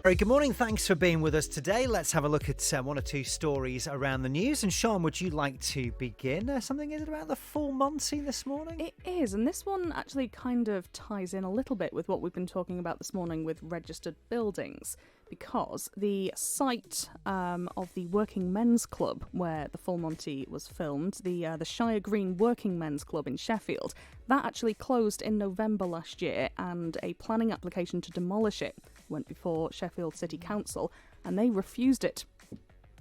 Very good morning. Thanks for being with us today. Let's have a look at one or two stories around the news. And Sian, would you like to begin? Something is it about the full Monty this morning? It is, and this one actually kind of ties in a little bit with what we've been talking about this morning with registered buildings, because the site of the Working Men's Club where the Full Monty was filmed, the Shire Green Working Men's Club in Sheffield, that actually closed in November last year, and a planning application to demolish it went before Sheffield City Council, and they refused it.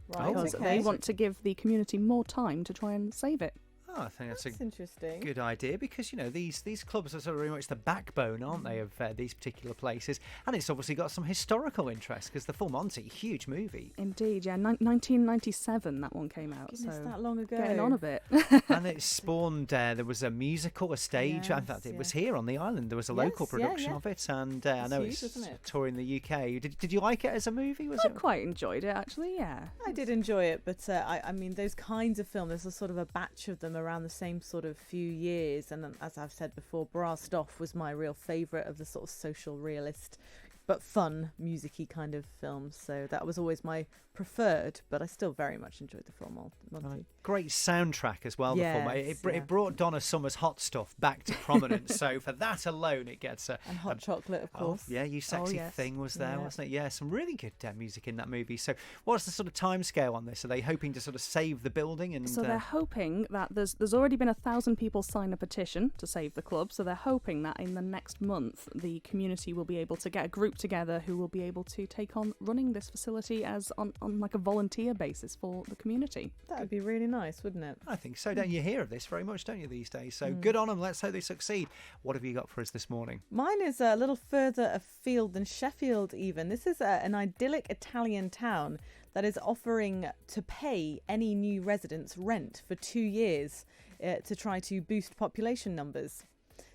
Right, because they want to give the community more time to try and save it. Oh, I think that's interesting. Good idea, because these clubs are sort of very much the backbone, aren't they, of these particular places, and it's obviously got some historical interest because the Full Monty, huge movie. Indeed, yeah, 1997 that one came out. Goodness, so that long ago. Getting on a bit. And it spawned. There was a musical, a stage. In fact, it was here on the island. There was a local production of it, and I know huge, it's isn't it? touring the UK. Did you like it as a movie? I quite enjoyed it, actually. Yeah, I did enjoy it, but I mean, those kinds of films, there's a sort of a batch of them around the same sort of few years, and as I've said before, Brast Off was my real favourite of the sort of social realist but fun music-y kind of films, so that was always my preferred, but I still very much enjoyed the film Monty. Great soundtrack as well. Yes, it brought Donna Summer's Hot Stuff back to prominence, so for that alone it gets and Hot Chocolate, of course. Yeah, You Sexy Thing was there, wasn't it? Yeah, some really good music in that movie. So what's the sort of timescale on this? Are they hoping to sort of save the building? And so they're hoping that there's already been 1,000 people sign a petition to save the club, so they're hoping that in the next month the community will be able to get a group together who will be able to take on running this facility as on like a volunteer basis for the community. That would be really nice, wouldn't it? I think so. Don't you hear of this very much, don't you, these days? So good on them. Let's hope they succeed. What have you got for us this morning? Mine is a little further afield than Sheffield even. This is an idyllic Italian town that is offering to pay any new residents rent for 2 years to try to boost population numbers.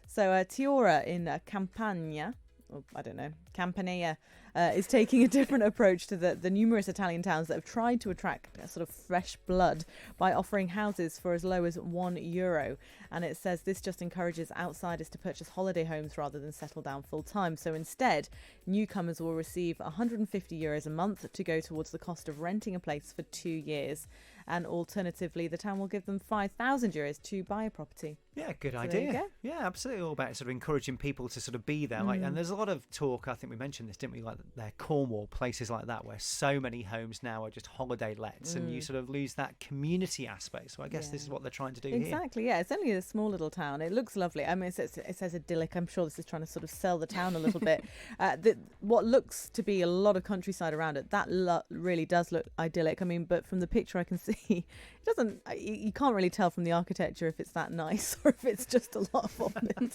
So Tiora in Campania, Campania, is taking a different approach to the numerous Italian towns that have tried to attract a sort of fresh blood by offering houses for as low as €1. And it says this just encourages outsiders to purchase holiday homes rather than settle down full time. So instead, newcomers will receive €150 a month to go towards the cost of renting a place for 2 years. And alternatively, the town will give them €5,000 to buy a property. Yeah, good So idea. there you go. Yeah, absolutely. All about sort of encouraging people to sort of be there. And there's a lot of talk, I think we mentioned this, didn't we, like Cornwall, places like that, where so many homes now are just holiday lets and you sort of lose that community aspect. So I guess this is what they're trying to do here. Exactly, yeah. It's only a small little town. It looks lovely. I mean, it says idyllic. I'm sure this is trying to sort of sell the town a little bit. What looks to be a lot of countryside around it, that really does look idyllic. I mean, but from the picture I can see, it doesn't. You can't really tell from the architecture if it's that nice or if it's just a lot of vomiting.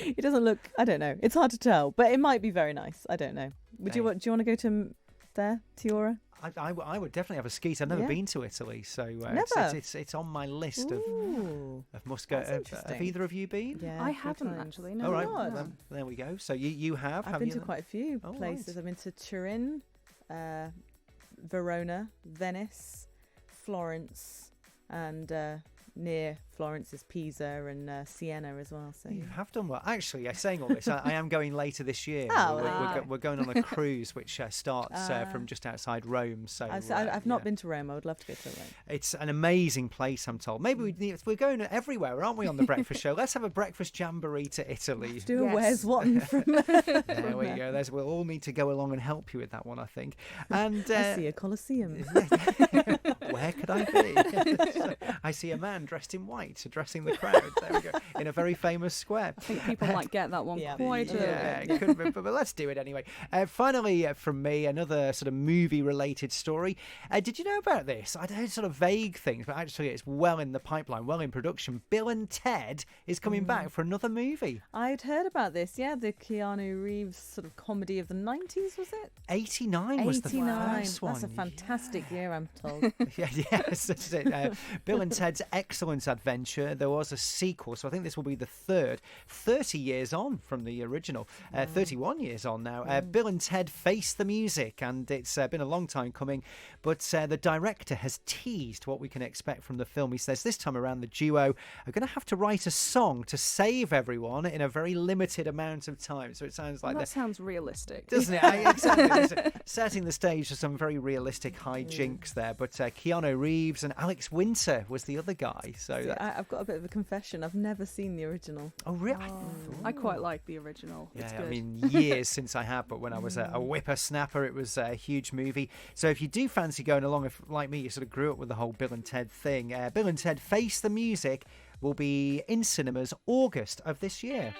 It doesn't look. I don't know. It's hard to tell, but it might be very nice. I don't know. Do you want to go to there, Tiora? I would definitely have a skeet. I've never been to Italy, so it's on my list of must go. Have either of you been? Yeah, I haven't actually. No. All right, well, there we go. So you have. I've been to quite a few places. Right. I've been to Turin, Verona, Venice, Florence, and near Florence is Pisa and Siena as well. So you have done well. Actually, saying all this, I am going later this year. We're going on a cruise which starts from just outside Rome. So I've not been to Rome. I would love to go to Rome. It's an amazing place, I'm told. Maybe we're going everywhere, aren't we, on the breakfast show? Let's have a breakfast jamboree to Italy. Do a Where's One from there we go. We'll all need to go along and help you with that one, I think. And I see a Colosseum. Where could I be? I see a man dressed in white addressing the crowd. There we go. In a very famous square. I think people might get that one quite early. Yeah, it could be, but let's do it anyway. Finally, from me, another sort of movie-related story. Did you know about this? I heard sort of vague things, but actually it's well in the pipeline, well in production. Bill and Ted is coming back for another movie. I'd heard about this, the Keanu Reeves sort of comedy of the 90s, was it? 89 was the first one. That's a fantastic year, I'm told. Yes, that's it. Bill and Ted's Excellent Adventure. adventure. There was a sequel, so I think this will be the third. 30 years on from the original. 31 years on now. Bill and Ted Face the Music, and it's been a long time coming, but the director has teased what we can expect from the film. He says this time around the duo are going to have to write a song to save everyone in a very limited amount of time. So it sounds like that sounds realistic, doesn't it? Exactly. Setting the stage for some very realistic hijinks there. But Keanu Reeves and Alex Winter was the other guy. So See, I've got a bit of a confession. I've never seen the original. Oh, really? I quite like the original. Yeah, It's good. I mean, years since I have, but when I was a whippersnapper, it was a huge movie. So if you do fancy going along, if, like me, you sort of grew up with the whole Bill and Ted thing, Bill and Ted Face the Music will be in cinemas August of this year.